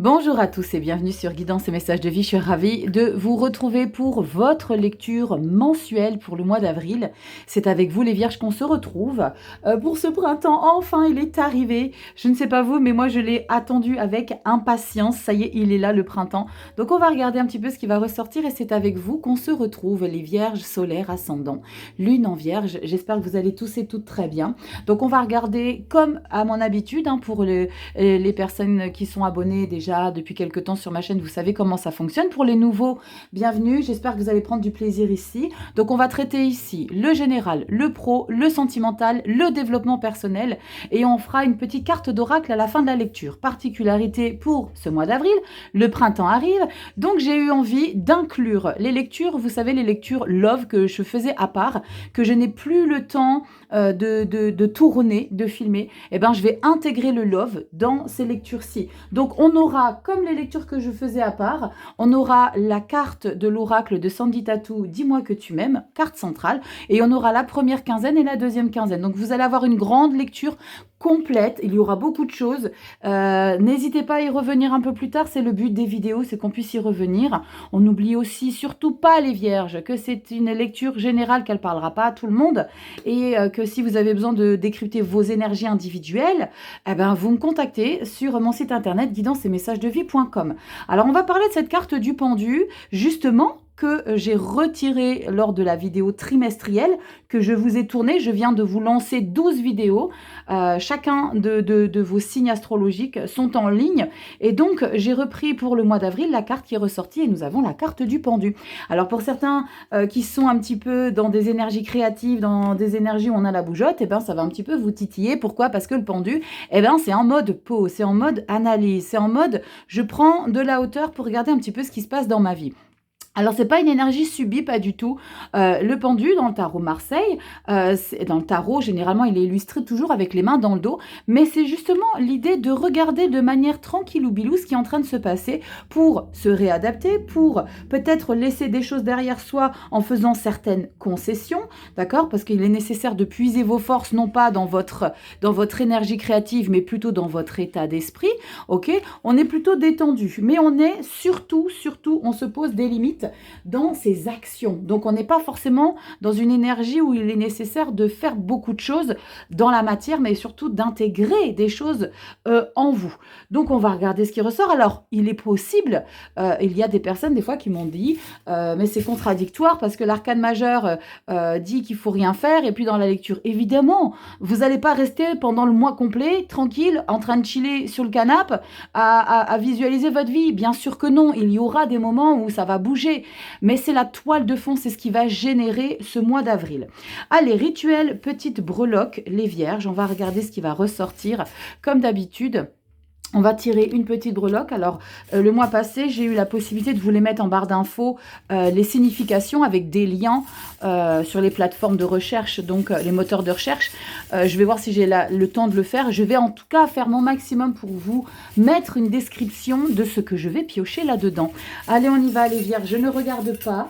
Bonjour à tous et bienvenue sur Guidance et Messages de Vie. Je suis ravie de vous retrouver pour votre lecture mensuelle pour le mois d'avril. C'est avec vous les Vierges qu'on se retrouve pour ce printemps. Enfin, il est arrivé. Je ne sais pas vous, mais moi je l'ai attendu avec impatience. Ça y est, il est là le printemps. Donc on va regarder un petit peu ce qui va ressortir et c'est avec vous qu'on se retrouve les Vierges solaires ascendants. Lune en Vierge. J'espère que vous allez tous et toutes très bien. Donc on va regarder comme à mon habitude pour les personnes qui sont abonnées déjà depuis quelques temps sur ma chaîne, vous savez comment ça fonctionne. Pour les nouveaux, bienvenue, j'espère que vous allez prendre du plaisir ici. Donc on va traiter ici le général, le pro, le sentimental, le développement personnel et on fera une petite carte d'oracle à la fin de la lecture. Particularité pour ce mois d'avril, le printemps arrive, donc j'ai eu envie d'inclure les lectures, vous savez les lectures love que je faisais à part, que je n'ai plus le temps de tourner, de filmer, et ben je vais intégrer le love dans ces lectures-ci. Donc on aura, comme les lectures que je faisais à part, on aura la carte de l'oracle de Sandy Tattoo, dis-moi que tu m'aimes, carte centrale, et on aura la première quinzaine et la deuxième quinzaine. Donc vous allez avoir une grande lecture complète, il y aura beaucoup de choses. N'hésitez pas à y revenir un peu plus tard, c'est le but des vidéos, c'est qu'on puisse y revenir. On n'oublie aussi surtout pas les Vierges, que c'est une lecture générale, qu'elle ne parlera pas à tout le monde, et que si vous avez besoin de décrypter vos énergies individuelles, eh ben, vous me contactez sur mon site internet guidance-et-messages-de-vie.com. Alors on va parler de cette carte du pendu, justement, que j'ai retiré lors de la vidéo trimestrielle que je vous ai tournée. Je viens de vous lancer 12 vidéos. Chacun de vos signes astrologiques sont en ligne. Et donc, j'ai repris pour le mois d'avril la carte qui est ressortie et nous avons la carte du pendu. Alors, pour certains qui sont un petit peu dans des énergies créatives, dans des énergies où on a la bougeotte, eh ben, ça va un petit peu vous titiller. Pourquoi? Parce que le pendu, eh ben, c'est en mode pause, c'est en mode analyse, c'est en mode je prends de la hauteur pour regarder un petit peu ce qui se passe dans ma vie. Alors, c'est pas une énergie subie, pas du tout. Le pendu, dans le tarot Marseille, dans le tarot, généralement, il est illustré toujours avec les mains dans le dos, mais c'est justement l'idée de regarder de manière tranquille ou bilou ce qui est en train de se passer pour se réadapter, pour peut-être laisser des choses derrière soi en faisant certaines concessions, d'accord? Parce qu'il est nécessaire de puiser vos forces, non pas dans votre énergie créative, mais plutôt dans votre état d'esprit, ok? On est plutôt détendu, mais on est surtout, on se pose des limites dans ses actions. Donc, on n'est pas forcément dans une énergie où il est nécessaire de faire beaucoup de choses dans la matière, mais surtout d'intégrer des choses en vous. Donc, on va regarder ce qui ressort. Alors, il est possible, il y a des personnes des fois qui m'ont dit, mais c'est contradictoire parce que l'arcane majeur dit qu'il faut rien faire et puis dans la lecture, évidemment, vous n'allez pas rester pendant le mois complet, tranquille, en train de chiller sur le canapé à visualiser votre vie. Bien sûr que non, il y aura des moments où ça va bouger, mais c'est la toile de fond, c'est ce qui va générer ce mois d'avril. Allez, rituel, petite breloque, les Vierges, on va regarder ce qui va ressortir. Comme d'habitude, on va tirer une petite breloque. Alors, le mois passé, j'ai eu la possibilité de vous les mettre en barre d'infos, les significations avec des liens sur les plateformes de recherche, donc les moteurs de recherche. Je vais voir si j'ai le temps de le faire. Je vais en tout cas faire mon maximum pour vous mettre une description de ce que je vais piocher là-dedans. Allez, on y va, les Vierges. Je ne regarde pas.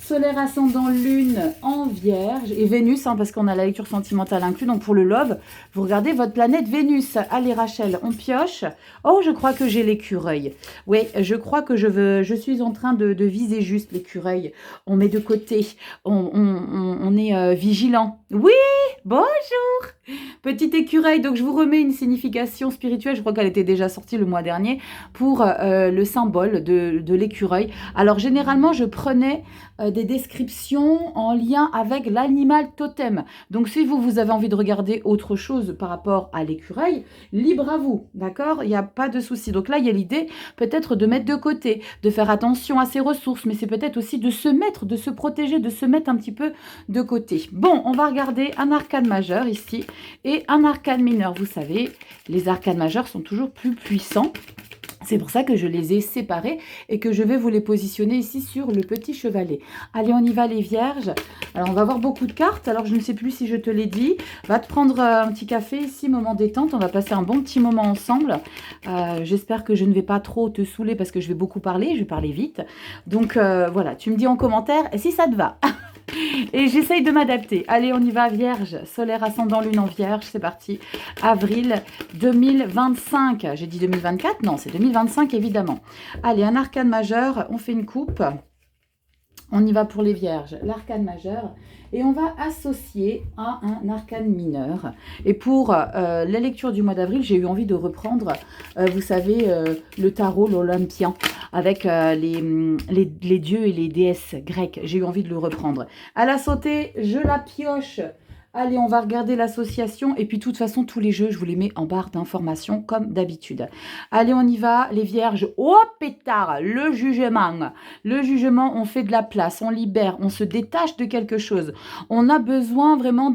Solaire ascendant lune en Vierge et Vénus, parce qu'on a la lecture sentimentale inclus. Donc pour le love, vous regardez votre planète Vénus. Allez Rachel, on pioche. Oh, je crois que j'ai l'écureuil. Oui, je crois que je suis en train de viser juste l'écureuil. On met de côté, on est vigilant. Oui, bonjour. Petit écureuil, donc je vous remets une signification spirituelle, je crois qu'elle était déjà sortie le mois dernier, pour le symbole de l'écureuil. Alors généralement, je prenais des descriptions en lien avec l'animal totem. Donc si vous avez envie de regarder autre chose par rapport à l'écureuil, libre à vous, d'accord? Il n'y a pas de souci. Donc là, il y a l'idée peut-être de mettre de côté, de faire attention à ses ressources, mais c'est peut-être aussi de se mettre, de se protéger, de se mettre un petit peu de côté. Bon, on va regarder un arcane majeur ici et un arcane mineur. Vous savez, les arcanes majeurs sont toujours plus puissants. C'est pour ça que je les ai séparés et que je vais vous les positionner ici sur le petit chevalet. Allez, on y va les Vierges. Alors, on va avoir beaucoup de cartes. Alors, je ne sais plus si je te l'ai dit. Va te prendre un petit café ici, moment détente. On va passer un bon petit moment ensemble. J'espère que je ne vais pas trop te saouler parce que je vais beaucoup parler. Je vais parler vite. Donc, voilà, tu me dis en commentaire si ça te va. Et j'essaye de m'adapter. Allez, on y va, Vierge. Solaire, ascendant, lune en Vierge. C'est parti. Avril 2025. J'ai dit 2024? Non, c'est 2025, évidemment. Allez, un arcane majeur. On fait une coupe. On y va pour les Vierges. L'arcane majeur. Et on va associer à un arcane mineur. Et pour la lecture du mois d'avril, j'ai eu envie de reprendre, vous savez, le tarot, l'Olympien, avec les dieux et les déesses grecques. J'ai eu envie de le reprendre. À la sautée, je la pioche. Allez, on va regarder l'association. Et puis, de toute façon, tous les jeux, je vous les mets en barre d'informations, comme d'habitude. Allez, on y va, les Vierges. Oh, pétard, le jugement. Le jugement, on fait de la place, on libère, on se détache de quelque chose. On a besoin vraiment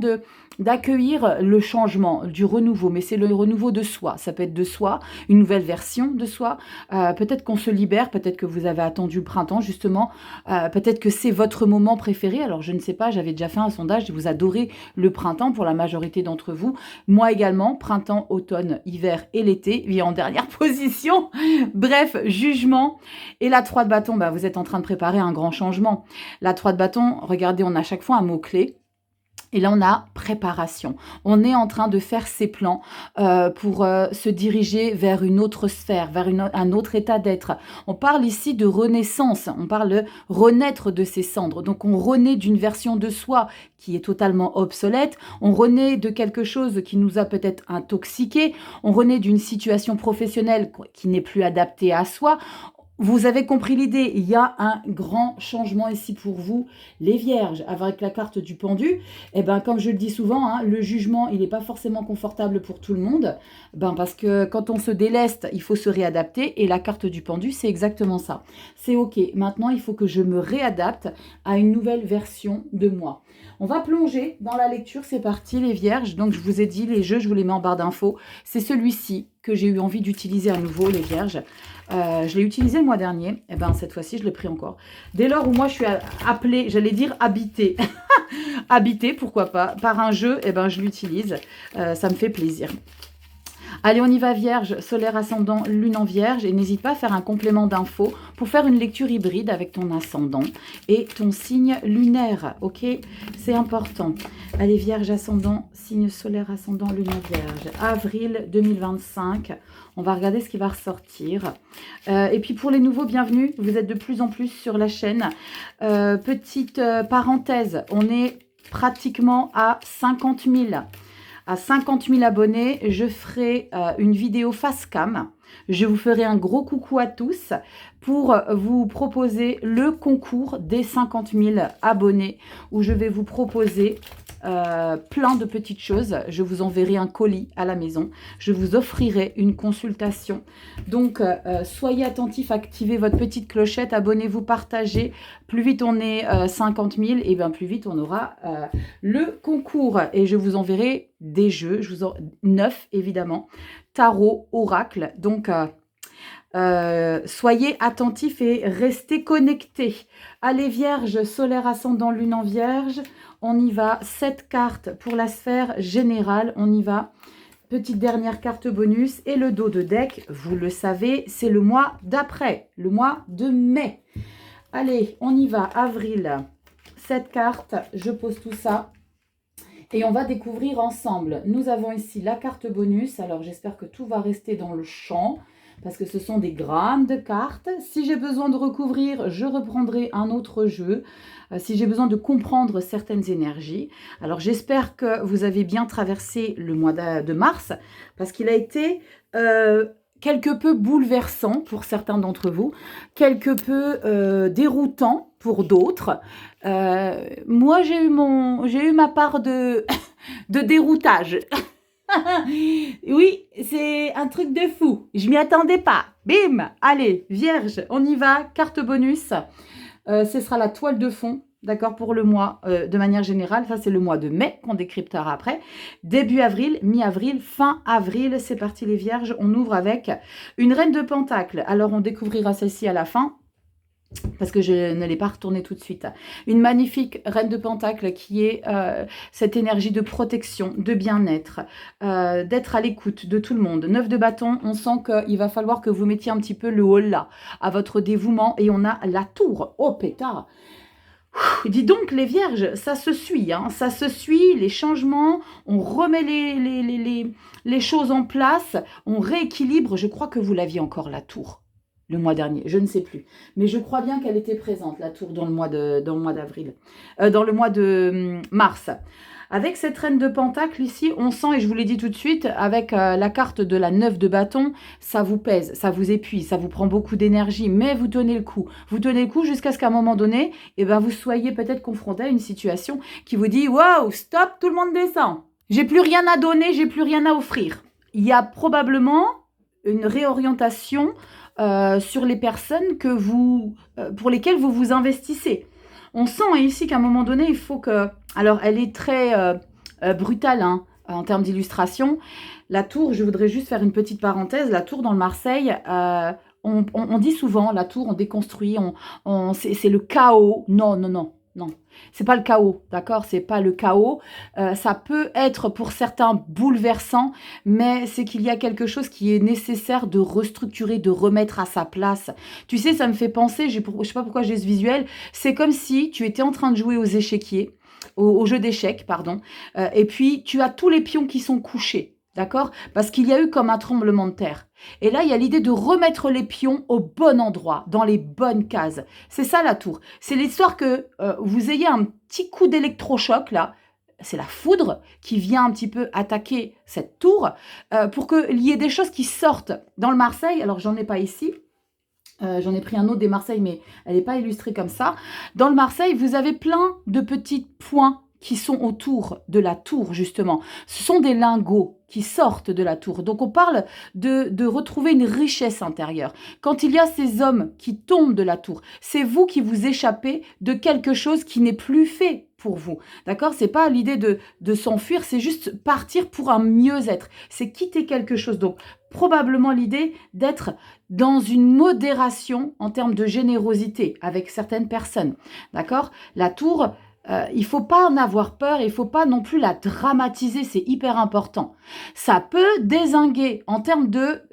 d'accueillir le changement, du renouveau, mais c'est le renouveau de soi. Ça peut être de soi, une nouvelle version de soi. Peut-être qu'on se libère, peut-être que vous avez attendu le printemps, justement. Peut-être que c'est votre moment préféré. Alors, je ne sais pas, j'avais déjà fait un sondage, vous adorez le printemps pour la majorité d'entre vous. Moi également, printemps, automne, hiver et l'été, il est en dernière position. Bref, jugement. Et la 3 de bâton, bah, vous êtes en train de préparer un grand changement. La 3 de bâton, regardez, on a à chaque fois un mot-clé. Et là, on a préparation. On est en train de faire ses plans pour se diriger vers une autre sphère, vers un autre état d'être. On parle ici de renaissance, on parle de renaître de ses cendres. Donc, on renaît d'une version de soi qui est totalement obsolète. On renaît de quelque chose qui nous a peut-être intoxiqué. On renaît d'une situation professionnelle qui n'est plus adaptée à soi. Vous avez compris l'idée, il y a un grand changement ici pour vous, les Vierges, avec la carte du pendu. Et ben, comme je le dis souvent, hein, le jugement, il n'est pas forcément confortable pour tout le monde, parce que quand on se déleste, il faut se réadapter, et la carte du pendu, c'est exactement ça. C'est ok, maintenant, il faut que je me réadapte à une nouvelle version de moi. On va plonger dans la lecture, c'est parti, les Vierges. Donc, je vous ai dit, les jeux, je vous les mets en barre d'infos. C'est celui-ci que j'ai eu envie d'utiliser à nouveau, les Vierges. Je l'ai utilisé le mois dernier, et ben cette fois-ci je l'ai pris encore. Dès lors où moi je suis appelée, j'allais dire habitée, habitée pourquoi pas, par un jeu, et ben je l'utilise, ça me fait plaisir. Allez, on y va, Vierge, solaire, ascendant, lune en Vierge. Et n'hésite pas à faire un complément d'infos pour faire une lecture hybride avec ton ascendant et ton signe lunaire. Ok, c'est important. Allez, Vierge, ascendant, signe solaire, ascendant, lune en Vierge. Avril 2025. On va regarder ce qui va ressortir. Et puis, pour les nouveaux, bienvenue. Vous êtes de plus en plus sur la chaîne. Petite parenthèse, on est pratiquement à 50 000. À 50 000 abonnés, je ferai une vidéo face cam. Je vous ferai un gros coucou à tous pour vous proposer le concours des 50 000 abonnés où je vais vous proposer plein de petites choses. Je vous enverrai un colis à la maison. Je vous offrirai une consultation. Donc, soyez attentifs, activez votre petite clochette, abonnez-vous, partagez. Plus vite on est 50 000, et bien plus vite on aura le concours. Et je vous enverrai des jeux, 9 évidemment, tarot, oracle. Donc, soyez attentifs et restez connectés. Allez, Vierge, solaire, ascendant, lune en Vierge. On y va, 7 cartes pour la sphère générale. On y va. Petite dernière carte bonus. Et le dos de deck, vous le savez, c'est le mois d'après, le mois de mai. Allez, on y va. Avril, 7 cartes. Je pose tout ça. Et on va découvrir ensemble. Nous avons ici la carte bonus. Alors, j'espère que tout va rester dans le champ, parce que ce sont des grandes cartes. Si j'ai besoin de recouvrir, je reprendrai un autre jeu. Si j'ai besoin de comprendre certaines énergies. Alors, j'espère que vous avez bien traversé le mois de mars, parce qu'il a été quelque peu bouleversant pour certains d'entre vous, quelque peu déroutant pour d'autres. Moi, j'ai eu ma part de, de déroutage. Oui, c'est un truc de fou. Je m'y attendais pas. Bim! Allez, Vierge, on y va. Carte bonus. Ce sera la toile de fond, d'accord, pour le mois de manière générale. Ça, c'est le mois de mai qu'on décryptera après. Début avril, mi-avril, fin avril. C'est parti, les Vierges. On ouvre avec une reine de pentacle. Alors, on découvrira celle-ci à la fin, parce que je ne l'ai pas retournée tout de suite. Une magnifique reine de pentacle qui est cette énergie de protection, de bien-être, d'être à l'écoute de tout le monde. 9 de bâton, on sent qu'il va falloir que vous mettiez un petit peu le haut là à votre dévouement. Et on a la tour. Oh pétard! Dis donc les vierges, ça se suit, hein, ça se suit, les changements, on remet les choses en place, on rééquilibre. Je crois que vous l'aviez encore, la tour, le mois dernier, je ne sais plus. Mais je crois bien qu'elle était présente, la tour, dans le mois d'avril, dans le mois de mars. Avec cette reine de pentacle ici, on sent, et je vous l'ai dit tout de suite, avec la carte de la 9 de bâton, ça vous pèse, ça vous épuise, ça vous prend beaucoup d'énergie, mais vous tenez le coup. Vous tenez le coup jusqu'à ce qu'à un moment donné, eh ben, vous soyez peut-être confronté à une situation qui vous dit « Waouh, stop, tout le monde descend. J'ai plus rien à donner, j'ai plus rien à offrir. » Il y a probablement une réorientation sur les personnes pour lesquelles vous vous investissez. On sent ici qu'à un moment donné, il faut que... Alors, elle est très brutale hein, en termes d'illustration. La tour, je voudrais juste faire une petite parenthèse. La tour dans le Marseille, on dit souvent, la tour, on déconstruit, c'est le chaos. Non, non, non, non. C'est pas le chaos, d'accord? C'est pas le chaos. Ça peut être pour certains bouleversant, mais c'est qu'il y a quelque chose qui est nécessaire de restructurer, de remettre à sa place. Tu sais, ça me fait penser, je sais pas pourquoi j'ai ce visuel, c'est comme si tu étais en train de jouer aux échiquiers, au jeu d'échecs, pardon, et puis tu as tous les pions qui sont couchés. D'accord? Parce qu'il y a eu comme un tremblement de terre. Et là, il y a l'idée de remettre les pions au bon endroit, dans les bonnes cases. C'est ça la tour. C'est l'histoire que vous ayez un petit coup d'électrochoc là. C'est la foudre qui vient un petit peu attaquer cette tour pour qu'il y ait des choses qui sortent. Dans le Marseille, alors j'en ai pas ici. J'en ai pris un autre des Marseille, mais elle n'est pas illustrée comme ça. Dans le Marseille, vous avez plein de petits points qui sont autour de la tour, justement. Ce sont des lingots qui sortent de la tour. Donc, on parle de retrouver une richesse intérieure. Quand il y a ces hommes qui tombent de la tour, c'est vous qui vous échappez de quelque chose qui n'est plus fait pour vous. D'accord? C'est pas l'idée de s'enfuir, c'est juste partir pour un mieux-être. C'est quitter quelque chose. Donc, probablement l'idée d'être dans une modération en termes de générosité avec certaines personnes. D'accord? La tour... il ne faut pas en avoir peur, il ne faut pas non plus la dramatiser, c'est hyper important. Ça peut dézinguer en termes de...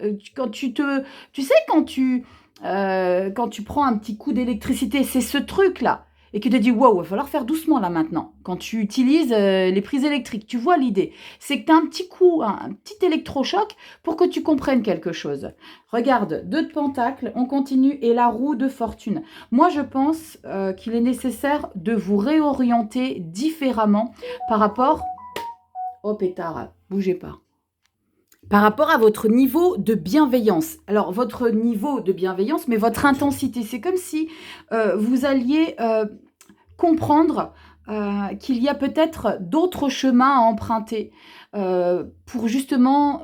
Tu sais, quand tu prends un petit coup d'électricité, c'est ce truc-là, et que tu te dis, wow, il va falloir faire doucement là maintenant. Quand tu utilises les prises électriques, tu vois l'idée. C'est que tu as un petit coup, un petit électrochoc pour que tu comprennes quelque chose. Regarde, 2 de pentacle, on continue, et la roue de fortune. Moi, je pense qu'il est nécessaire de vous réorienter différemment par rapport... Oh pétard, bougez pas. Par rapport à votre niveau de bienveillance. Alors, votre niveau de bienveillance, mais votre intensité. C'est comme si vous alliez comprendre qu'il y a peut-être d'autres chemins à emprunter pour justement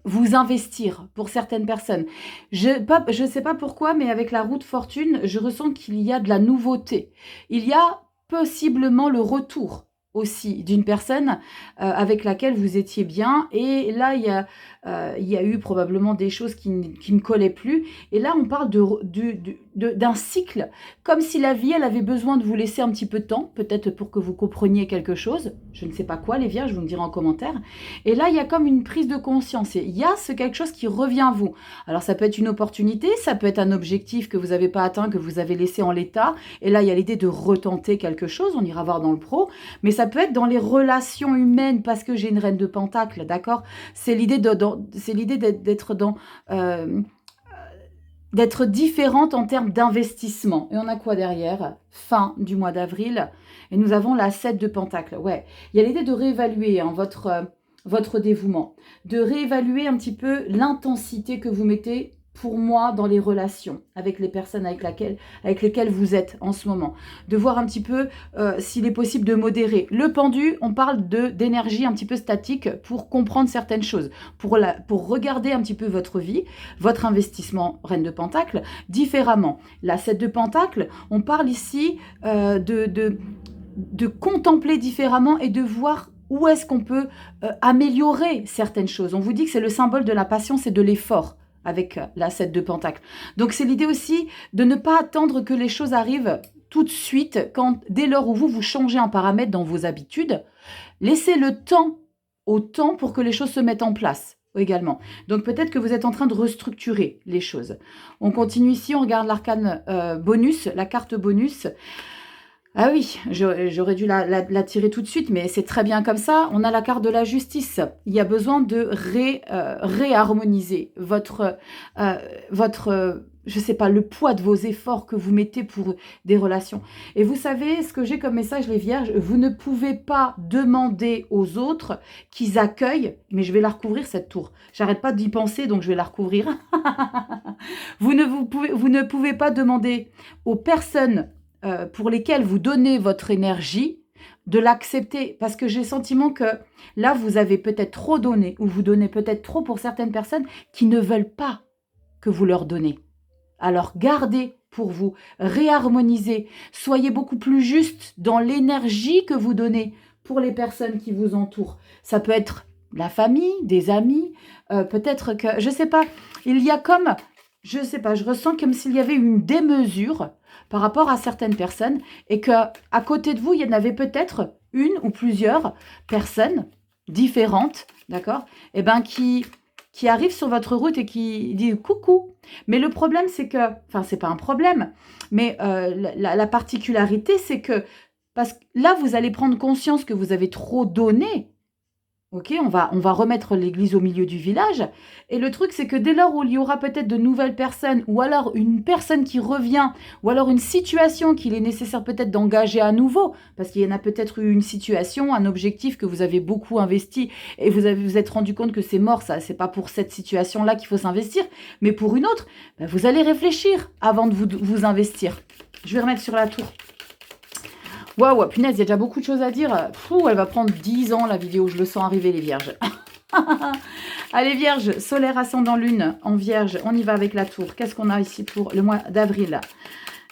vous investir pour certaines personnes. Je ne sais pas pourquoi, mais avec la roue de fortune, je ressens qu'il y a de la nouveauté. Il y a possiblement le retour aussi d'une personne avec laquelle vous étiez bien, et là il y a eu probablement des choses qui ne collaient plus, et là on parle d'un cycle, comme si la vie elle avait besoin de vous laisser un petit peu de temps, peut-être pour que vous compreniez quelque chose, je ne sais pas quoi les vierges, vous me direz en commentaire, et là il y a comme une prise de conscience, et il y a quelque chose qui revient à vous. Alors ça peut être une opportunité, ça peut être un objectif que vous n'avez pas atteint, que vous avez laissé en l'état, et là il y a l'idée de retenter quelque chose, on ira voir dans le pro, mais ça peut être dans les relations humaines, parce que j'ai une reine de pentacle, d'accord? C'est l'idée d'être d'être différente en termes d'investissement. Et on a quoi derrière? Fin du mois d'avril. Et nous avons la 7 de pentacle. Ouais, il y a l'idée de réévaluer hein, votre dévouement, de réévaluer un petit peu l'intensité que vous mettez pour moi dans les relations avec les personnes avec lesquelles vous êtes en ce moment, de voir un petit peu s'il est possible de modérer. Le pendu, on parle d'énergie un petit peu statique pour comprendre certaines choses, pour regarder un petit peu votre vie, votre investissement, reine de pentacle, différemment. La 7 de pentacle, on parle ici de contempler différemment et de voir où est-ce qu'on peut améliorer certaines choses. On vous dit que c'est le symbole de la patience et de l'effort avec la 7 de pentacle. Donc c'est l'idée aussi de ne pas attendre que les choses arrivent tout de suite, dès lors où vous changez un paramètre dans vos habitudes. Laissez le temps au temps pour que les choses se mettent en place également. Donc peut-être que vous êtes en train de restructurer les choses. On continue ici, on regarde l'arcane bonus, la carte bonus. Ah oui, j'aurais dû la tirer tout de suite, mais c'est très bien comme ça. On a la carte de la justice. Il y a besoin de réharmoniser je sais pas, le poids de vos efforts que vous mettez pour des relations. Et vous savez, ce que j'ai comme message, les vierges, vous ne pouvez pas demander aux autres qu'ils accueillent, mais je vais la recouvrir cette tour. J'arrête pas d'y penser, donc je vais la recouvrir. Vous ne pouvez pas demander aux personnes pour lesquelles vous donnez votre énergie, de l'accepter. Parce que j'ai le sentiment que là, vous avez peut-être trop donné, ou vous donnez peut-être trop pour certaines personnes qui ne veulent pas que vous leur donnez. Alors gardez pour vous, réharmonisez, soyez beaucoup plus juste dans l'énergie que vous donnez pour les personnes qui vous entourent. Ça peut être la famille, des amis, peut-être que, je sais pas, il y a comme, je sais pas, je ressens comme s'il y avait une démesure par rapport à certaines personnes et que à côté de vous, il y en avait peut-être une ou plusieurs personnes différentes, d'accord, et ben qui arrivent sur votre route et qui disent coucou. Mais le problème, c'est que, enfin, c'est pas un problème, mais la particularité, c'est que, parce que là, vous allez prendre conscience que vous avez trop donné. Ok, on va remettre l'église au milieu du village. Et le truc, c'est que dès lors où il y aura peut-être de nouvelles personnes, ou alors une personne qui revient, ou alors une situation qu'il est nécessaire peut-être d'engager à nouveau, parce qu'il y en a peut-être eu une situation, un objectif que vous avez beaucoup investi, et vous êtes rendu compte que c'est mort, ça, c'est pas pour cette situation-là qu'il faut s'investir, mais pour une autre, ben, vous allez réfléchir avant de vous investir. Je vais remettre sur la tour. Waouh, punaise, il y a déjà beaucoup de choses à dire. Elle va prendre 10 ans la vidéo, je le sens arriver les vierges. Allez vierge, solaire ascendant lune en vierge, on y va avec la tour. Qu'est-ce qu'on a ici pour le mois d'avril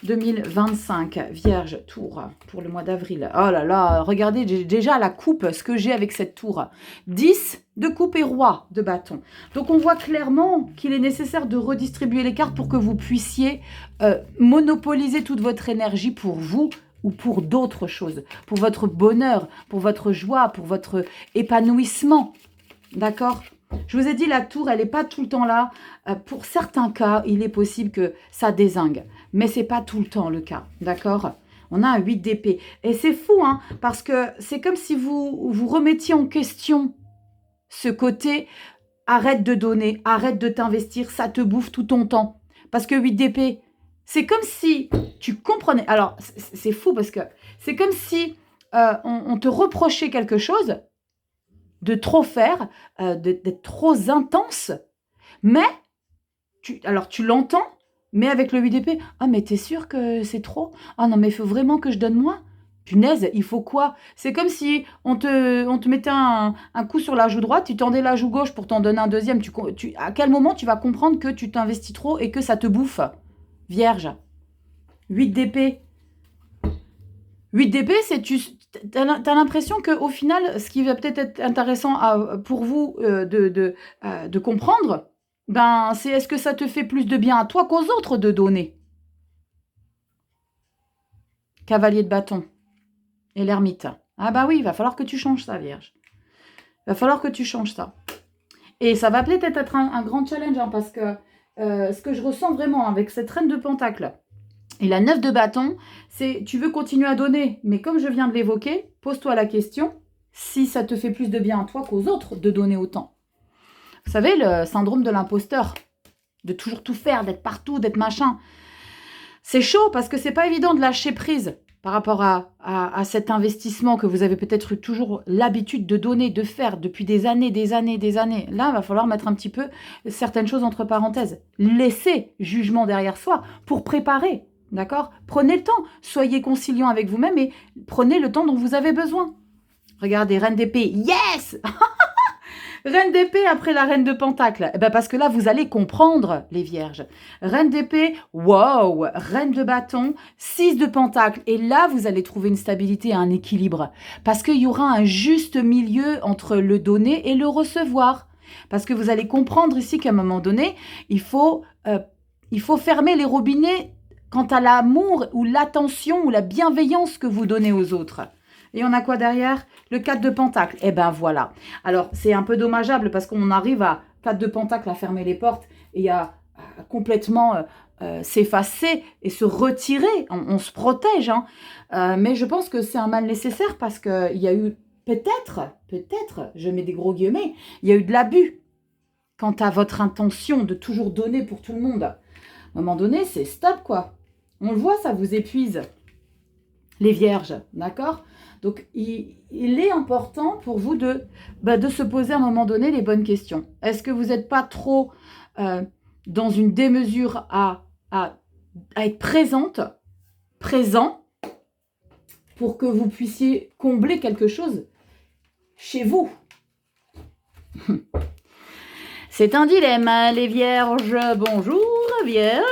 2025, vierge, tour pour le mois d'avril. Oh là là, regardez déjà la coupe, ce que j'ai avec cette tour. 10 de coupe et roi de bâton. Donc on voit clairement qu'il est nécessaire de redistribuer les cartes pour que vous puissiez monopoliser toute votre énergie pour vous, ou pour d'autres choses, pour votre bonheur, pour votre joie, pour votre épanouissement. D'accord ? Je vous ai dit, la tour, elle n'est pas tout le temps là. Pour certains cas, il est possible que ça dézingue. Mais ce n'est pas tout le temps le cas. D'accord ? On a un 8 d'épée. Et c'est fou, hein, parce que c'est comme si vous remettiez en question ce côté « arrête de donner, arrête de t'investir, ça te bouffe tout ton temps ». Parce que 8 d'épée, c'est comme si tu comprenais. Alors, c'est fou parce que c'est comme si on te reprochait quelque chose de trop faire, d'être trop intense, mais tu l'entends, mais avec le 8 d'épée, ah mais t'es sûr que c'est trop? Ah non mais il faut vraiment que je donne moins? Punaise, il faut quoi? C'est comme si on te mettait un coup sur la joue droite, tu tendais la joue gauche pour t'en donner un deuxième. À quel moment tu vas comprendre que tu t'investis trop et que ça te bouffe? Vierge. 8 d'épée. 8 d'épée, c'est t'as l'impression qu'au final, ce qui va peut-être être intéressant pour vous de comprendre, ben, c'est est-ce que ça te fait plus de bien à toi qu'aux autres de donner? Cavalier de bâton et l'ermite. Ah bah oui, il va falloir que tu changes ça, Vierge. Il va falloir que tu changes ça. Et ça va peut-être être un grand challenge, hein, parce que ce que je ressens vraiment avec cette reine de pentacle, et la 9 de bâton, c'est tu veux continuer à donner, mais comme je viens de l'évoquer, pose-toi la question si ça te fait plus de bien à toi qu'aux autres de donner autant. Vous savez, le syndrome de l'imposteur, de toujours tout faire, d'être partout, d'être machin. C'est chaud parce que c'est pas évident de lâcher prise par rapport à cet investissement que vous avez peut-être eu toujours l'habitude de donner, de faire depuis des années. Là, il va falloir mettre un petit peu certaines choses entre parenthèses. Laissez jugement derrière soi pour préparer. D'accord ? Prenez le temps, soyez conciliant avec vous-même et prenez le temps dont vous avez besoin. Regardez, reine d'épée, yes. Reine d'épée après la reine de pentacle. Eh ben parce que là, vous allez comprendre, les vierges. Reine d'épée, wow. Reine de bâton, 6 de pentacle. Et là, vous allez trouver une stabilité et un équilibre. Parce qu'il y aura un juste milieu entre le donner et le recevoir. Parce que vous allez comprendre ici qu'à un moment donné, il faut fermer les robinets quant à l'amour ou l'attention ou la bienveillance que vous donnez aux autres. Et on a quoi derrière? Le 4 de pentacle. Eh ben voilà. Alors, c'est un peu dommageable parce qu'on arrive à 4 de pentacle à fermer les portes et à complètement s'effacer et se retirer. On se protège, hein. Mais je pense que c'est un mal nécessaire parce qu'il y a eu peut-être, je mets des gros guillemets, il y a eu de l'abus quant à votre intention de toujours donner pour tout le monde. À un moment donné, c'est stop, quoi. On le voit, ça vous épuise, les vierges, d'accord? Donc, il est important pour vous de se poser à un moment donné les bonnes questions. Est-ce que vous n'êtes pas trop dans une démesure à être présent, pour que vous puissiez combler quelque chose chez vous? C'est un dilemme, hein, les vierges. Bonjour, vierges.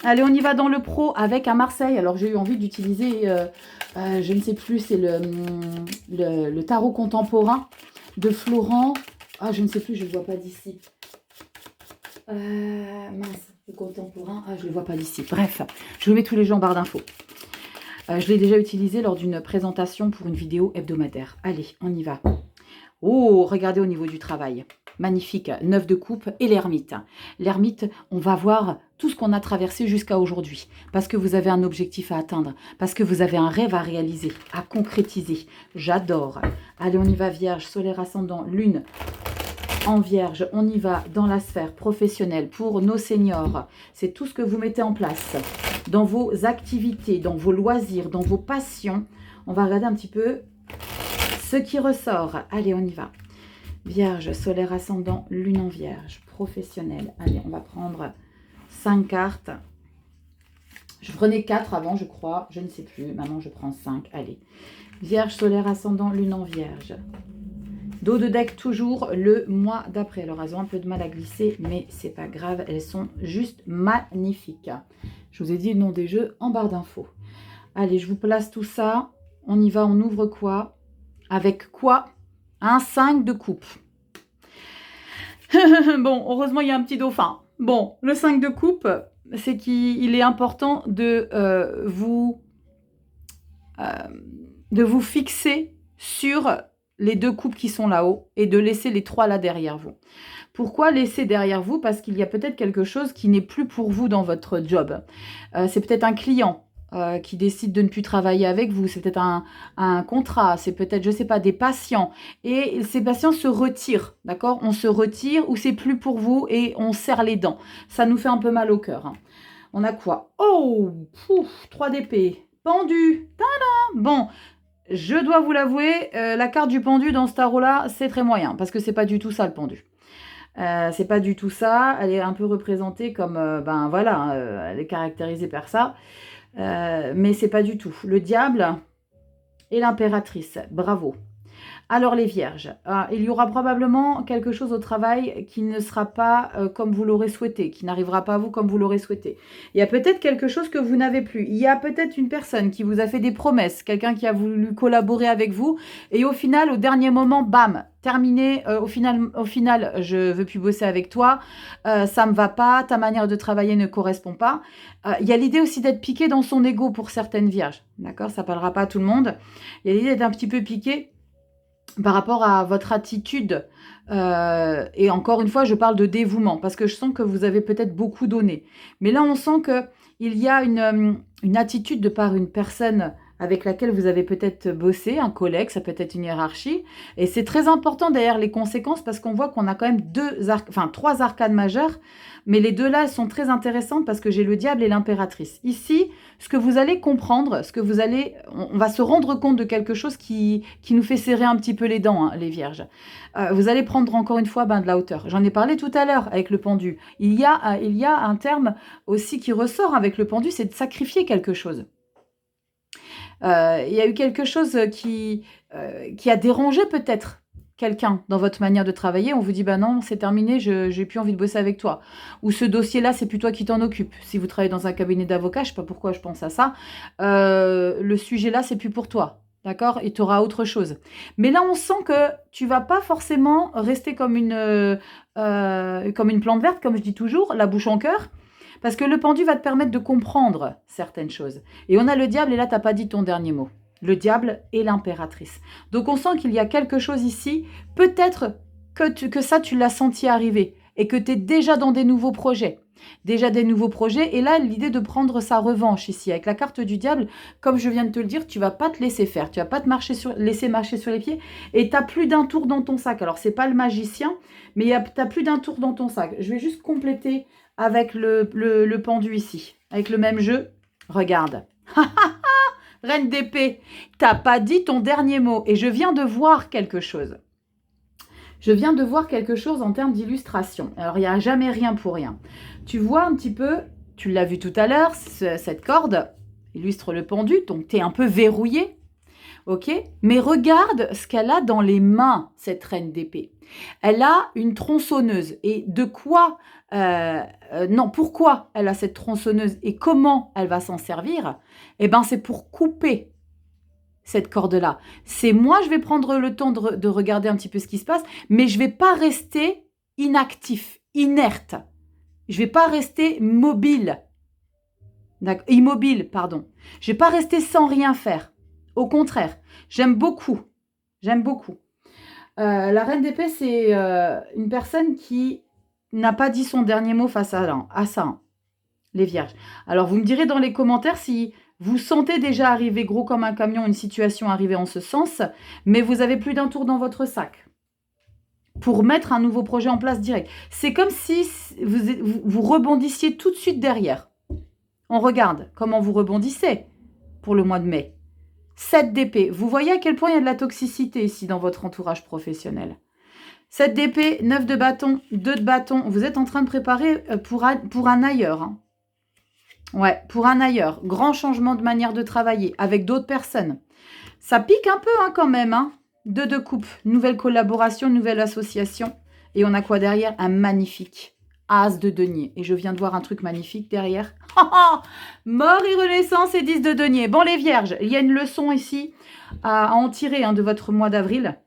Allez, on y va dans le pro avec un Marseille. Alors, j'ai eu envie d'utiliser, je ne sais plus, c'est le tarot contemporain de Florent. Ah, je ne sais plus, je ne le vois pas d'ici. Mince, le contemporain. Ah, je ne le vois pas d'ici. Bref, je vous mets tous les gens en barre d'infos. Je l'ai déjà utilisé lors d'une présentation pour une vidéo hebdomadaire. Allez, on y va. Oh, regardez au niveau du travail. Magnifique, 9 de coupe et l'ermite. L'ermite, on va voir tout ce qu'on a traversé jusqu'à aujourd'hui. Parce que vous avez un objectif à atteindre. Parce que vous avez un rêve à réaliser, à concrétiser. J'adore. Allez, on y va, Vierge, Solaire ascendant, Lune en Vierge. On y va dans la sphère professionnelle pour nos seniors. C'est tout ce que vous mettez en place dans vos activités, dans vos loisirs, dans vos passions. On va regarder un petit peu ce qui ressort. Allez, on y va. Vierge, Solaire ascendant, Lune en Vierge, professionnel. Allez, on va prendre 5 cartes. Je prenais 4 avant, je crois. Je ne sais plus. Maintenant, je prends 5. Allez. Vierge, Solaire ascendant, Lune en Vierge. Dos de deck toujours le mois d'après. Alors, elles ont un peu de mal à glisser, mais c'est pas grave. Elles sont juste magnifiques. Je vous ai dit le nom des jeux en barre d'infos. Allez, je vous place tout ça. On y va, on ouvre quoi? Avec quoi? Un 5 de coupe. Bon, heureusement, il y a un petit dauphin. Bon, le 5 de coupe, c'est qu'il est important de vous fixer sur les 2 coupes qui sont là-haut et de laisser les 3 là derrière vous. Pourquoi laisser derrière vous? Parce qu'il y a peut-être quelque chose qui n'est plus pour vous dans votre job. C'est peut-être un client qui décide de ne plus travailler avec vous. C'est peut-être un contrat, c'est peut-être, je ne sais pas, des patients. Et ces patients se retirent, d'accord? On se retire ou c'est plus pour vous et on serre les dents. Ça nous fait un peu mal au cœur, hein. On a quoi? Oh, 3 d'épée, pendu, tada. Bon, je dois vous l'avouer, la carte du pendu dans ce tarot-là, c'est très moyen, parce que c'est pas du tout ça le pendu. C'est pas du tout ça. Elle est un peu représentée comme, ben voilà, elle est caractérisée par ça. Mais c'est pas du tout. Le diable et l'impératrice. Bravo. Alors les vierges, il y aura probablement quelque chose au travail qui ne sera pas comme vous l'aurez souhaité, qui n'arrivera pas à vous comme vous l'aurez souhaité. Il y a peut-être quelque chose que vous n'avez plus. Il y a peut-être une personne qui vous a fait des promesses, quelqu'un qui a voulu collaborer avec vous et au final, au dernier moment, bam, terminé. Au final, je veux plus bosser avec toi, ça me va pas, ta manière de travailler ne correspond pas. Il y a l'idée aussi d'être piqué dans son ego pour certaines vierges, d'accord? Ça parlera pas à tout le monde. Il y a l'idée d'être un petit peu piqué par rapport à votre attitude, et encore une fois, je parle de dévouement, parce que je sens que vous avez peut-être beaucoup donné. Mais là, on sent qu'il y a une attitude de par une personne avec laquelle vous avez peut-être bossé, un collègue, ça peut être une hiérarchie. Et c'est très important derrière les conséquences, parce qu'on voit qu'on a quand même 3 arcanes majeures, mais les 2 là sont très intéressantes parce que j'ai le diable et l'impératrice. Ici, ce que vous allez comprendre, on va se rendre compte de quelque chose qui nous fait serrer un petit peu les dents, hein, les vierges. Vous allez prendre encore une fois de la hauteur. J'en ai parlé tout à l'heure avec le pendu. Il y a un terme aussi qui ressort avec le pendu, c'est de sacrifier quelque chose. Il y a eu quelque chose qui a dérangé peut-être quelqu'un dans votre manière de travailler. On vous dit, bah non, c'est terminé, j'ai plus envie de bosser avec toi. Ou ce dossier-là, c'est plus toi qui t'en occupe. Si vous travaillez dans un cabinet d'avocat, je sais pas pourquoi je pense à ça, le sujet-là, c'est plus pour toi. D'accord? Et tu auras autre chose. Mais là, on sent que tu vas pas forcément rester comme une plante verte, comme je dis toujours, la bouche en cœur. Parce que le pendu va te permettre de comprendre certaines choses. Et on a le diable, et là, tu n'as pas dit ton dernier mot. Le diable et l'impératrice. Donc, on sent qu'il y a quelque chose ici. Peut-être que ça, tu l'as senti arriver. et que tu es déjà dans des nouveaux projets. Déjà des nouveaux projets. Et là, l'idée de prendre sa revanche ici. Avec la carte du diable, comme je viens de te le dire, tu vas pas te laisser faire. Tu vas pas te laisser marcher sur les pieds. Et tu as plus d'un tour dans ton sac. Alors, c'est pas le magicien, mais tu as plus d'un tour dans ton sac. Je vais juste compléter avec le pendu ici. Avec le même jeu. Regarde. Reine d'épée, t'as pas dit ton dernier mot. Et je viens de voir quelque chose. Je viens de voir quelque chose en termes d'illustration. Alors, il n'y a jamais rien pour rien. Tu vois un petit peu, tu l'as vu tout à l'heure, cette corde illustre le pendu, donc tu es un peu verrouillé. Ok, mais regarde ce qu'elle a dans les mains, cette reine d'épée. Elle a une tronçonneuse. Et de quoi pourquoi elle a cette tronçonneuse et comment elle va s'en servir? Eh bien, c'est pour couper cette corde-là. C'est moi, je vais prendre le temps de regarder un petit peu ce qui se passe, mais je ne vais pas rester inactif, inerte. Je ne vais pas rester immobile, pardon. Je ne vais pas rester sans rien faire. Au contraire, j'aime beaucoup. J'aime beaucoup. La reine d'épée, c'est une personne qui n'a pas dit son dernier mot face à ça, hein, les vierges. Alors, vous me direz dans les commentaires si vous sentez déjà arriver gros comme un camion, une situation arriver en ce sens, mais vous avez plus d'un tour dans votre sac pour mettre un nouveau projet en place direct. C'est comme si vous rebondissiez tout de suite derrière. On regarde comment vous rebondissez pour le mois de mai. 7 d'épée. Vous voyez à quel point il y a de la toxicité ici dans votre entourage professionnel. 7 d'épée, 9 de bâton, 2 de bâton. Vous êtes en train de préparer pour un ailleurs. Hein. Ouais, pour un ailleurs. Grand changement de manière de travailler avec d'autres personnes. Ça pique un peu hein, quand même. Hein. 2 de coupe. Nouvelle collaboration, nouvelle association. Et on a quoi derrière? Un magnifique As de denier. Et je viens de voir un truc magnifique derrière. Mort et renaissance et 10 de denier. Bon, les vierges, il y a une leçon ici à en tirer hein, de votre mois d'avril.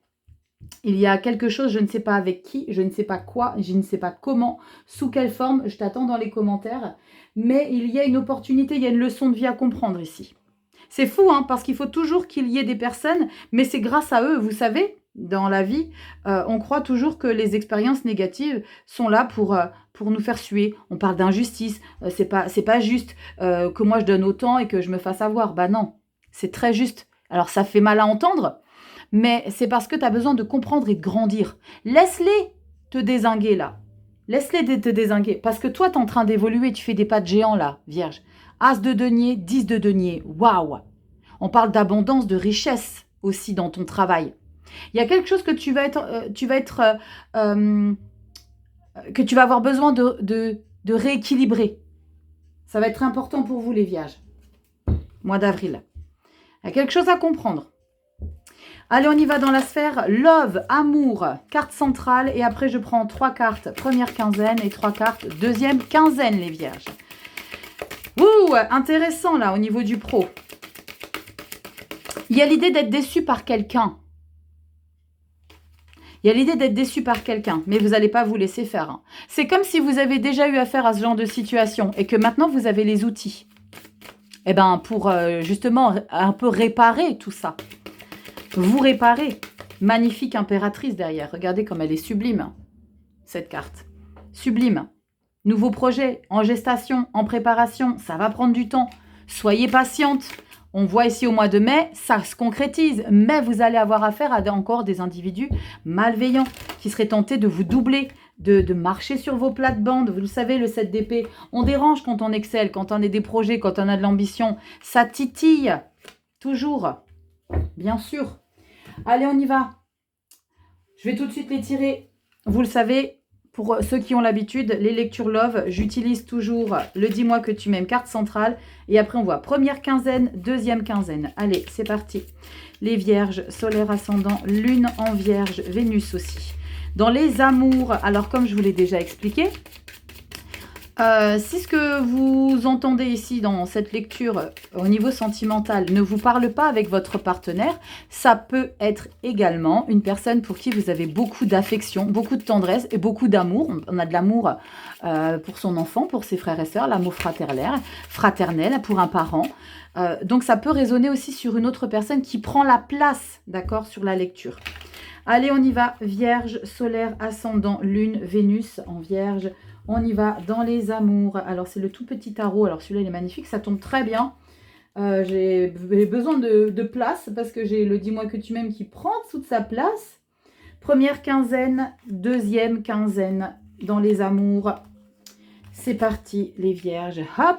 Il y a quelque chose, je ne sais pas avec qui, je ne sais pas quoi, je ne sais pas comment, sous quelle forme. Je t'attends dans les commentaires. Mais il y a une opportunité, il y a une leçon de vie à comprendre ici. C'est fou, hein, parce qu'il faut toujours qu'il y ait des personnes, mais c'est grâce à eux, vous savez, dans la vie, on croit toujours que les expériences négatives sont là pour nous faire suer. On parle d'injustice, c'est pas juste que moi je donne autant et que je me fasse avoir. Bah non, c'est très juste. Alors ça fait mal à entendre, mais c'est parce que tu as besoin de comprendre et de grandir. Laisse-les te dézinguer là. Laisse-les te dézinguer. Parce que toi, tu es en train d'évoluer, tu fais des pas de géant là, vierge. As de denier, 10 de denier. Waouh! On parle d'abondance, de richesse aussi dans ton travail. Il y a quelque chose que que tu vas avoir besoin de rééquilibrer. Ça va être important pour vous, les vierges. Mois d'avril. Il y a quelque chose à comprendre. Allez, on y va dans la sphère love, amour, carte centrale. Et après, je prends 3 cartes première quinzaine et 3 cartes deuxième quinzaine, les vierges. Ouh, intéressant là, au niveau du pro. Il y a l'idée d'être déçu par quelqu'un. Il y a l'idée d'être déçu par quelqu'un, mais vous n'allez pas vous laisser faire. Hein. C'est comme si vous avez déjà eu affaire à ce genre de situation et que maintenant, vous avez les outils. Eh bien, pour justement un peu réparer tout ça. Vous réparez. Magnifique impératrice derrière. Regardez comme elle est sublime, cette carte. Sublime. Nouveau projet, en gestation, en préparation. Ça va prendre du temps. Soyez patiente. On voit ici au mois de mai, ça se concrétise. Mais vous allez avoir affaire à encore des individus malveillants qui seraient tentés de vous doubler, de marcher sur vos plates-bandes. Vous le savez, le 7 d'épée, on dérange quand on excelle, quand on a des projets, quand on a de l'ambition. Ça titille. Toujours. Bien sûr. Allez, on y va. Je vais tout de suite les tirer. Vous le savez, pour ceux qui ont l'habitude, les lectures love, j'utilise toujours le dis-moi que tu m'aimes, carte centrale. Et après, on voit première quinzaine, deuxième quinzaine. Allez, c'est parti. Les vierges, solaire ascendant, lune en vierge, Vénus aussi. Dans les amours, alors comme je vous l'ai déjà expliqué, si ce que vous entendez ici dans cette lecture au niveau sentimental ne vous parle pas avec votre partenaire, ça peut être également une personne pour qui vous avez beaucoup d'affection, beaucoup de tendresse et beaucoup d'amour. On a de l'amour pour son enfant, pour ses frères et sœurs, l'amour fraternel pour un parent. Donc ça peut résonner aussi sur une autre personne qui prend la place, d'accord, sur la lecture. Allez, on y va. Vierge, solaire, ascendant, lune, Vénus en vierge. On y va dans les amours. Alors, c'est le tout petit tarot. Alors, celui-là, il est magnifique. Ça tombe très bien. J'ai besoin de place parce que j'ai le dis-moi que tu m'aimes qui prend toute sa place. Première quinzaine, deuxième quinzaine dans les amours. C'est parti, les vierges. Hop!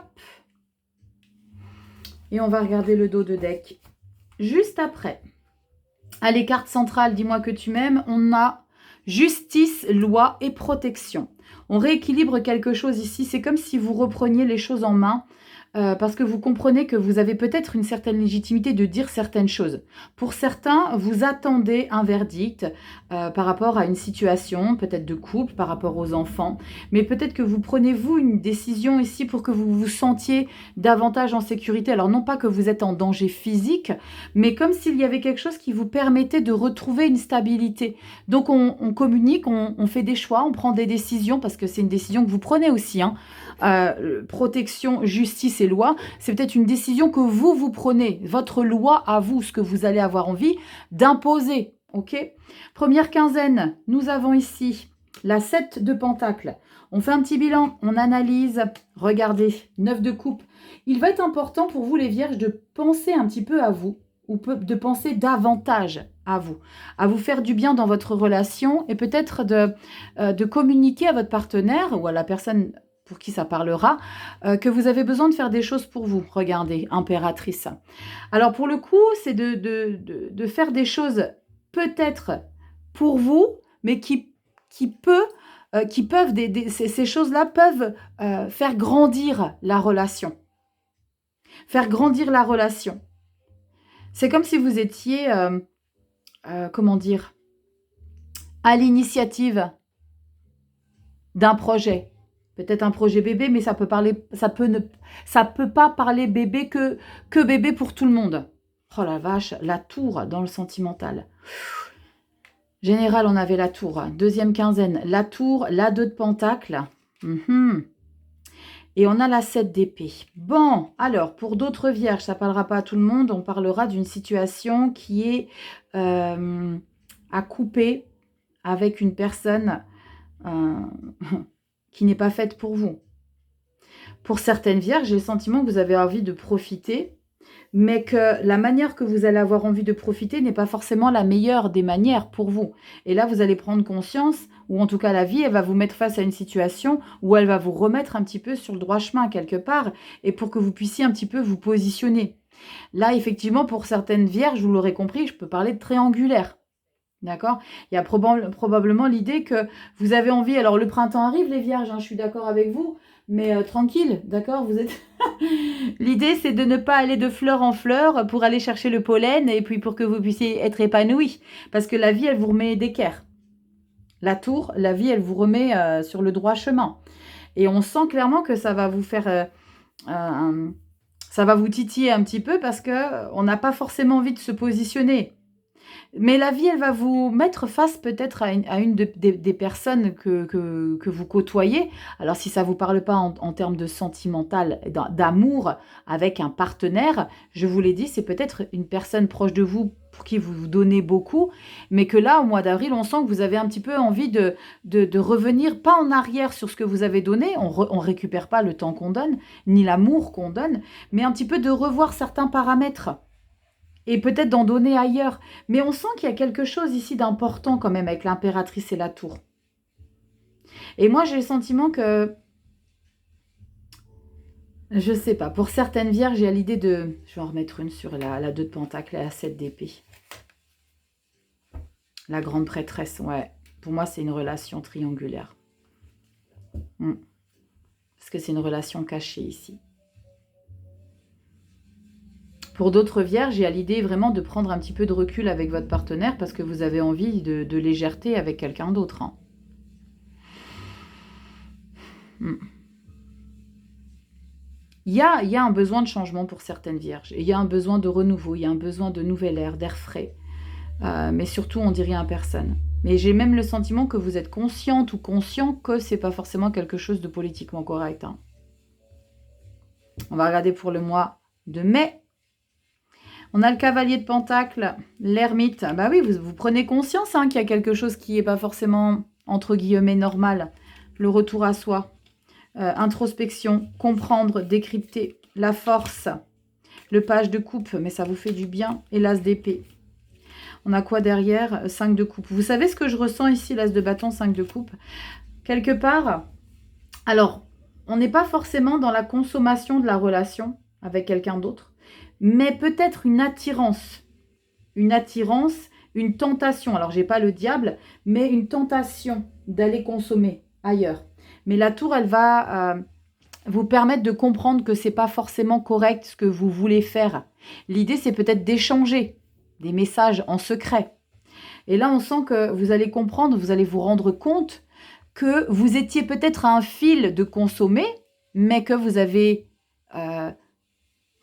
Et on va regarder le dos de deck juste après. Allez, carte centrale, dis-moi que tu m'aimes. On a justice, loi et protection. On rééquilibre quelque chose ici. C'est comme si vous repreniez les choses en main. Parce que vous comprenez que vous avez peut-être une certaine légitimité de dire certaines choses. Pour certains, vous attendez un verdict par rapport à une situation, peut-être de couple, par rapport aux enfants. Mais peut-être que vous prenez, vous, une décision ici pour que vous vous sentiez davantage en sécurité. Alors, non pas que vous êtes en danger physique, mais comme s'il y avait quelque chose qui vous permettait de retrouver une stabilité. Donc, on communique, on fait des choix, on prend des décisions, parce que c'est une décision que vous prenez aussi, hein. Protection, justice et loi, c'est peut-être une décision que vous prenez, votre loi à vous, ce que vous allez avoir envie d'imposer, ok? Première quinzaine, nous avons ici la 7 de Pentacles. On fait un petit bilan, on analyse, regardez, 9 de coupe. Il va être important pour vous les vierges de penser un petit peu à vous, ou de penser davantage à vous faire du bien dans votre relation et peut-être de communiquer à votre partenaire ou à la personne pour qui ça parlera, que vous avez besoin de faire des choses pour vous. Regardez, impératrice. Alors pour le coup, c'est de faire des choses peut-être pour vous, mais qui peuvent, ces choses-là peuvent faire grandir la relation. Faire grandir la relation. C'est comme si vous étiez, comment dire, à l'initiative d'un projet. Peut-être un projet bébé, mais ça peut pas parler bébé que bébé pour tout le monde. Oh la vache, la tour dans le sentimental. Général, on avait la tour. Deuxième quinzaine, la tour, la 2 de pentacle. Et on a la 7 d'épée. Bon, alors, pour d'autres vierges, ça ne parlera pas à tout le monde. On parlera d'une situation qui est à couper avec une personne qui n'est pas faite pour vous. Pour certaines vierges, j'ai le sentiment que vous avez envie de profiter, mais que la manière que vous allez avoir envie de profiter n'est pas forcément la meilleure des manières pour vous. Et là, vous allez prendre conscience, ou en tout cas la vie, elle va vous mettre face à une situation où elle va vous remettre un petit peu sur le droit chemin quelque part, et pour que vous puissiez un petit peu vous positionner. Là, effectivement, pour certaines vierges, vous l'aurez compris, je peux parler de triangulaire. D'accord? Il y a probablement l'idée que vous avez envie... Alors, le printemps arrive, les vierges, hein, je suis d'accord avec vous, mais tranquille, d'accord? Vous êtes... L'idée, c'est de ne pas aller de fleur en fleur pour aller chercher le pollen et puis pour que vous puissiez être épanoui. Parce que la vie, elle vous remet d'équerre. La tour, la vie, elle vous remet sur le droit chemin. Et on sent clairement que ça va vous faire... ça va vous titiller un petit peu parce qu'on n'a pas forcément envie de se positionner. Mais la vie, elle va vous mettre face peut-être à une des personnes que vous côtoyez. Alors, si ça ne vous parle pas en termes de sentimental, d'amour avec un partenaire, je vous l'ai dit, c'est peut-être une personne proche de vous pour qui vous donnez beaucoup, mais que là, au mois d'avril, on sent que vous avez un petit peu envie de revenir, pas en arrière sur ce que vous avez donné, on récupère pas le temps qu'on donne, ni l'amour qu'on donne, mais un petit peu de revoir certains paramètres. Et peut-être d'en donner ailleurs. Mais on sent qu'il y a quelque chose ici d'important quand même avec l'impératrice et la tour. Et moi, j'ai le sentiment que... Je sais pas. Pour certaines vierges, j'ai l'idée de... Je vais en remettre une sur la 2 de pentacle et la 7 d'épée. La grande prêtresse, ouais. Pour moi, c'est une relation triangulaire. Parce que c'est une relation cachée ici. Pour d'autres vierges, il y a l'idée vraiment de prendre un petit peu de recul avec votre partenaire parce que vous avez envie de légèreté avec quelqu'un d'autre. Hein. Il y a un besoin de changement pour certaines vierges. Et il y a un besoin de renouveau, il y a un besoin de nouvel air, d'air frais. Mais surtout, on ne dit rien à personne. Mais j'ai même le sentiment que vous êtes consciente ou conscient que ce n'est pas forcément quelque chose de politiquement correct. Hein. On va regarder pour le mois de mai. On a le cavalier de Pentacle, l'ermite. Bah oui, vous prenez conscience qu'il y a quelque chose qui n'est pas forcément, entre guillemets, normal. Le retour à soi, introspection, comprendre, décrypter, la force, le page de coupe, mais ça vous fait du bien, et l'as d'épée. On a quoi derrière? 5 de coupe. Vous savez ce que je ressens ici, l'as de bâton, 5 de coupe? Quelque part, alors, on n'est pas forcément dans la consommation de la relation avec quelqu'un d'autre, mais peut-être une attirance, une tentation. Alors, j'ai pas le diable, mais une tentation d'aller consommer ailleurs. Mais la tour, elle va vous permettre de comprendre que c'est pas forcément correct ce que vous voulez faire. L'idée, c'est peut-être d'échanger des messages en secret. Et là, on sent que vous allez comprendre, vous allez vous rendre compte que vous étiez peut-être à un fil de consommer, mais que vous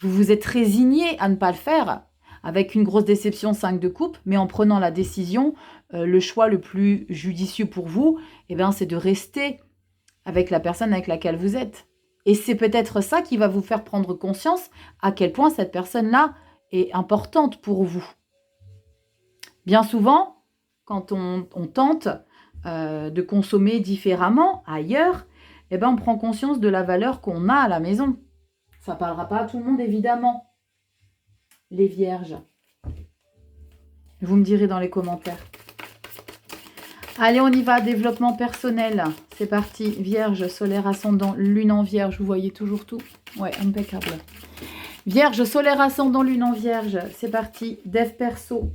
vous êtes résigné à ne pas le faire, avec une grosse déception 5 de coupe, mais en prenant la décision, le choix le plus judicieux pour vous, c'est de rester avec la personne avec laquelle vous êtes. Et c'est peut-être ça qui va vous faire prendre conscience à quel point cette personne-là est importante pour vous. Bien souvent, quand on tente de consommer différemment ailleurs, on prend conscience de la valeur qu'on a à la maison. Ça ne parlera pas à tout le monde, évidemment. Les vierges. Vous me direz dans les commentaires. Allez, on y va, développement personnel. C'est parti, Vierge, solaire, ascendant, lune en Vierge. Vous voyez toujours tout? Ouais, impeccable. Vierge, solaire, ascendant, lune en Vierge. C'est parti, dev perso.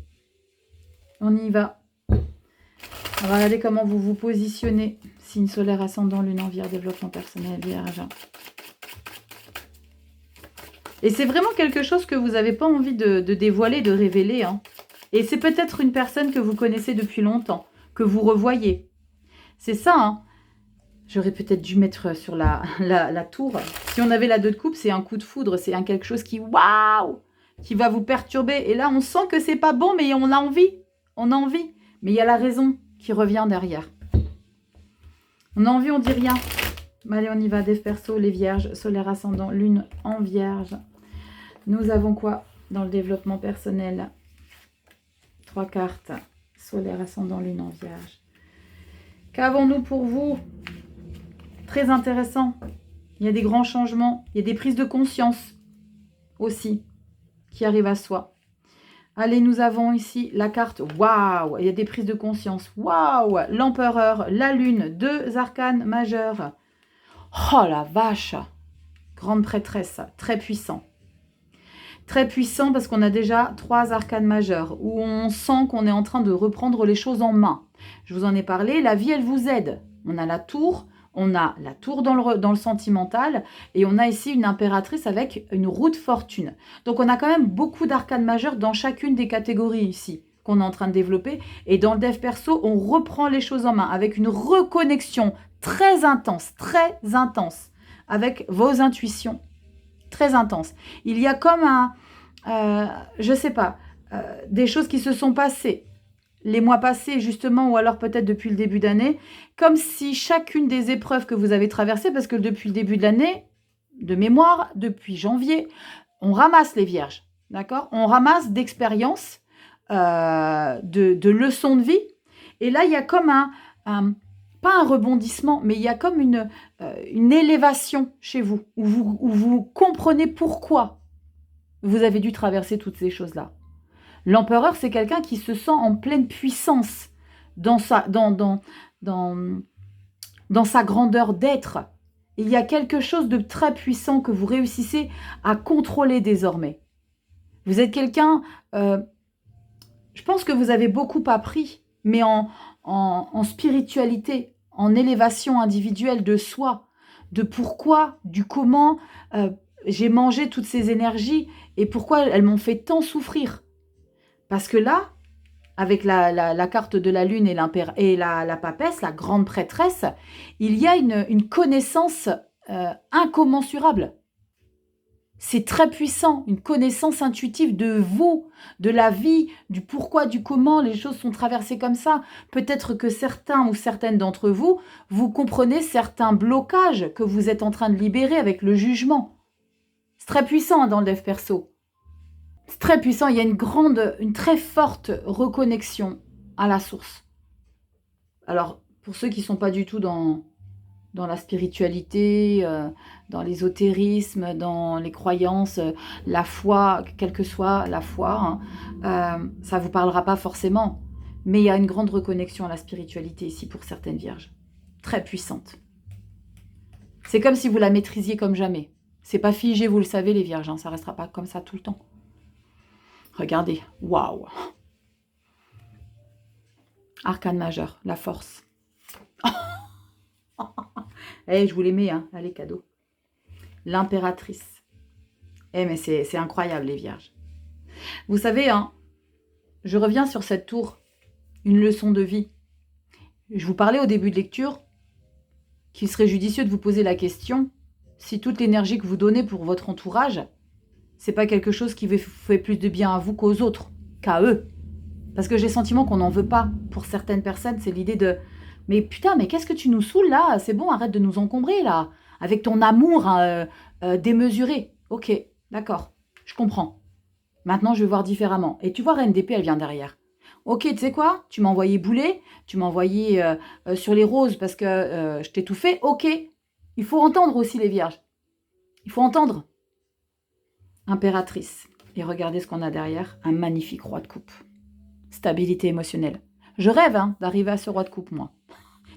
On y va. On va regarder comment vous vous positionnez. Signe solaire, ascendant, lune en Vierge, développement personnel, Vierge. Et c'est vraiment quelque chose que vous n'avez pas envie de dévoiler, de révéler. Et c'est peut-être une personne que vous connaissez depuis longtemps, que vous revoyez. C'est ça, J'aurais peut-être dû mettre sur la tour. Si on avait la 2 de coupe, c'est un coup de foudre, c'est quelque chose qui, waouh, qui va vous perturber. Et là, on sent que c'est pas bon, mais on a envie. On a envie. Mais il y a la raison qui revient derrière. On a envie, on dit rien. Allez, on y va. Dev perso, les vierges, solaire ascendant, lune en vierge. Nous avons quoi dans le développement personnel? 3 cartes. Solaire ascendant, lune en vierge. Qu'avons-nous pour vous? Très intéressant. Il y a des grands changements. Il y a des prises de conscience aussi qui arrivent à soi. Allez, nous avons ici la carte. Waouh! Il y a des prises de conscience. Waouh! L'empereur, la lune, 2 arcanes majeurs. Oh la vache! Grande prêtresse, très puissant. Très puissant parce qu'on a déjà 3 arcanes majeurs où on sent qu'on est en train de reprendre les choses en main. Je vous en ai parlé, la vie, elle vous aide. On a la tour dans le sentimental et on a ici une impératrice avec une roue de fortune. Donc on a quand même beaucoup d'arcanes majeures dans chacune des catégories ici qu'on est en train de développer. Et dans le dev perso, on reprend les choses en main avec une reconnexion très intense avec vos intuitions. Très intense. Il y a comme je sais pas, des choses qui se sont passées les mois passés justement, ou alors peut-être depuis le début d'année, comme si chacune des épreuves que vous avez traversées, parce que depuis le début de l'année, de mémoire, depuis janvier, on ramasse les vierges, d'accord? On ramasse d'expériences, de leçons de vie, et là il y a comme pas un rebondissement, mais il y a comme une élévation chez vous, où vous comprenez pourquoi vous avez dû traverser toutes ces choses-là. L'empereur, c'est quelqu'un qui se sent en pleine puissance dans sa grandeur d'être. Il y a quelque chose de très puissant que vous réussissez à contrôler désormais. Vous êtes quelqu'un, je pense que vous avez beaucoup appris, mais en spiritualité, en élévation individuelle de soi, de pourquoi, du comment j'ai mangé toutes ces énergies et pourquoi elles m'ont fait tant souffrir. Parce que là, avec la carte de la lune et la papesse, la grande prêtresse, il y a une connaissance incommensurable. C'est très puissant, une connaissance intuitive de vous, de la vie, du pourquoi, du comment les choses sont traversées comme ça. Peut-être que certains ou certaines d'entre vous, vous comprenez certains blocages que vous êtes en train de libérer avec le jugement. C'est très puissant dans le dev perso. C'est très puissant. Il y a une très forte reconnexion à la source. Alors, pour ceux qui ne sont pas du tout dans la spiritualité, dans l'ésotérisme, dans les croyances, la foi, quelle que soit la foi, hein, ça ne vous parlera pas forcément. Mais il y a une grande reconnexion à la spiritualité ici pour certaines vierges. Très puissante. C'est comme si vous la maîtrisiez comme jamais. C'est pas figé, vous le savez les vierges, hein, ça ne restera pas comme ça tout le temps. Regardez, waouh. Arcane majeur, la force. Je vous les mets, hein. Allez, cadeau. L'impératrice. Mais c'est incroyable, les vierges. Vous savez, hein, je reviens sur cette tour, une leçon de vie. Je vous parlais au début de lecture qu'il serait judicieux de vous poser la question si toute l'énergie que vous donnez pour votre entourage, c'est pas quelque chose qui vous fait plus de bien à vous qu'aux autres, qu'à eux. Parce que j'ai le sentiment qu'on n'en veut pas. Pour certaines personnes, c'est l'idée de « Mais putain, mais qu'est-ce que tu nous saoules là? C'est bon, arrête de nous encombrer là, avec ton amour démesuré. » Ok, d'accord, je comprends. Maintenant, je vais voir différemment. Et tu vois, Reine d'épée, elle vient derrière. Ok, tu sais quoi? Tu m'as envoyé bouler, tu m'as envoyé sur les roses parce que je t'ai tout fait. Ok, il faut entendre aussi les vierges. Il faut entendre. Impératrice. Et regardez ce qu'on a derrière. Un magnifique roi de coupe. Stabilité émotionnelle. Je rêve d'arriver à ce roi de coupe, moi.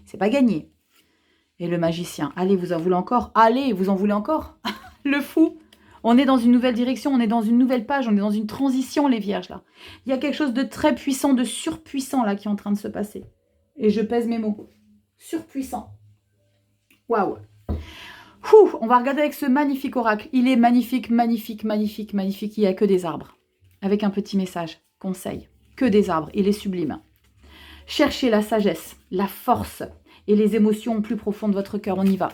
C'est pas gagné. Et le magicien. Allez, vous en voulez encore? Allez, vous en voulez encore? Le fou. On est dans une nouvelle direction, on est dans une nouvelle page, on est dans une transition, les vierges, là. Il y a quelque chose de très puissant, de surpuissant, là, qui est en train de se passer. Et je pèse mes mots. Surpuissant. Waouh. On va regarder avec ce magnifique oracle. Il est magnifique, magnifique, magnifique, magnifique. Il n'y a que des arbres. Avec un petit message, conseil. Que des arbres. Il est sublime. Cherchez la sagesse, la force et les émotions plus profondes de votre cœur. On y va.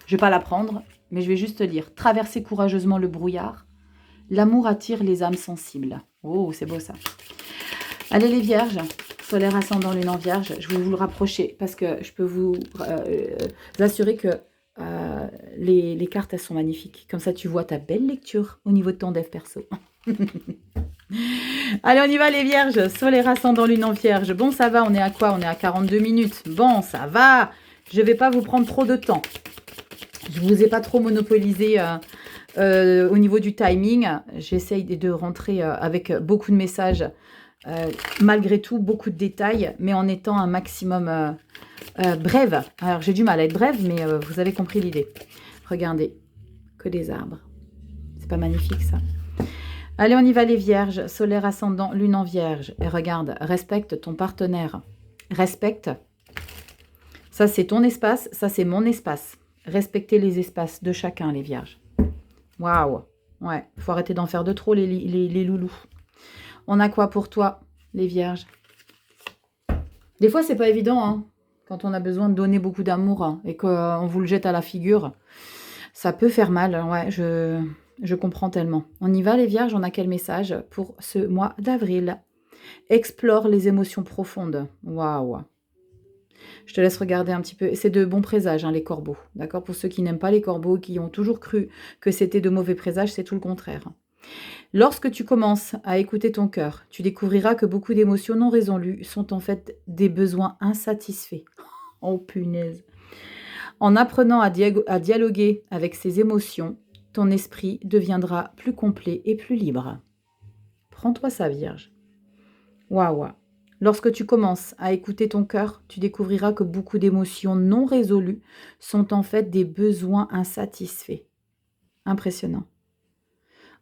Je ne vais pas la prendre, mais je vais juste lire. Traversez courageusement le brouillard. L'amour attire les âmes sensibles. Oh, c'est beau ça. Allez les vierges, solaire ascendant lune en vierge, je vais vous le rapprocher parce que je peux vous assurer que les cartes, elles sont magnifiques. Comme ça, tu vois ta belle lecture au niveau de ton dev perso. Allez, on y va les vierges, solaire ascendant lune en vierge. Bon, ça va, on est à quoi? On est à 42 minutes. Bon, ça va. Je ne vais pas vous prendre trop de temps. Je ne vous ai pas trop monopolisé au niveau du timing. J'essaye de rentrer avec beaucoup de messages. Malgré tout, beaucoup de détails, mais en étant un maximum brève. Alors, j'ai du mal à être brève, mais vous avez compris l'idée. Regardez, que des arbres. C'est pas magnifique, ça? Allez, on y va les vierges. Solaire ascendant, lune en vierge. Et regarde, respecte ton partenaire. Respecte. Ça, c'est ton espace. Ça, c'est mon espace. Respectez les espaces de chacun, les vierges. Waouh. Ouais, il faut arrêter d'en faire de trop, les loulous. On a quoi pour toi, les vierges? Des fois, c'est pas évident, hein, quand on a besoin de donner beaucoup d'amour hein, et qu'on vous le jette à la figure. Ça peut faire mal, ouais, je comprends tellement. On y va, les vierges, on a quel message pour ce mois d'avril? Explore les émotions profondes. Waouh. Je te laisse regarder un petit peu. C'est de bons présages, hein, les corbeaux. D'accord? Pour ceux qui n'aiment pas les corbeaux, qui ont toujours cru que c'était de mauvais présages, c'est tout le contraire. Lorsque tu commences à écouter ton cœur, tu découvriras que beaucoup d'émotions non résolues sont en fait des besoins insatisfaits. Oh punaise. En apprenant à dialoguer avec ces émotions, ton esprit deviendra plus complet et plus libre. Prends-toi ça, Vierge. Waouh. Lorsque tu commences à écouter ton cœur, tu découvriras que beaucoup d'émotions non résolues sont en fait des besoins insatisfaits. Impressionnant.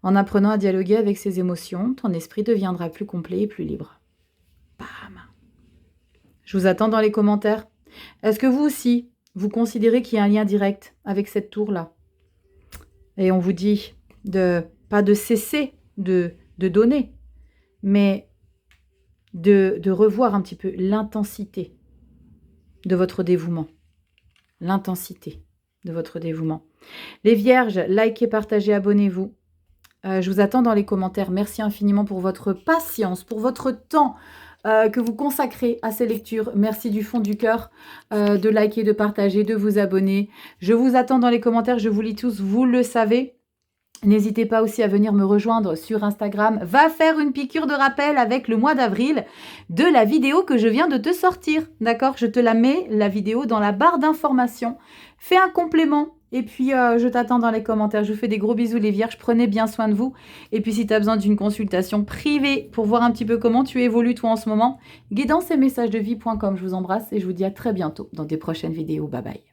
En apprenant à dialoguer avec ces émotions, ton esprit deviendra plus complet et plus libre. Bam. Je vous attends dans les commentaires. Est-ce que vous aussi, vous considérez qu'il y a un lien direct avec cette tour-là? Et on vous dit pas de cesser de donner, mais de revoir un petit peu l'intensité de votre dévouement. L'intensité de votre dévouement. Les vierges, likez, partagez, abonnez-vous. Je vous attends dans les commentaires. Merci infiniment pour votre patience, pour votre temps que vous consacrez à ces lectures. Merci du fond du cœur de liker, de partager, de vous abonner. Je vous attends dans les commentaires. Je vous lis tous, vous le savez. N'hésitez pas aussi à venir me rejoindre sur Instagram. Va faire une piqûre de rappel avec le mois d'avril de la vidéo que je viens de te sortir. D'accord? Je te la mets, la vidéo, dans la barre d'informations. Fais un complément. Et puis, je t'attends dans les commentaires. Je vous fais des gros bisous les vierges. Prenez bien soin de vous. Et puis, si tu as besoin d'une consultation privée pour voir un petit peu comment tu évolues toi en ce moment, guidance et messages de vie.com. Je vous embrasse et je vous dis à très bientôt dans des prochaines vidéos. Bye bye.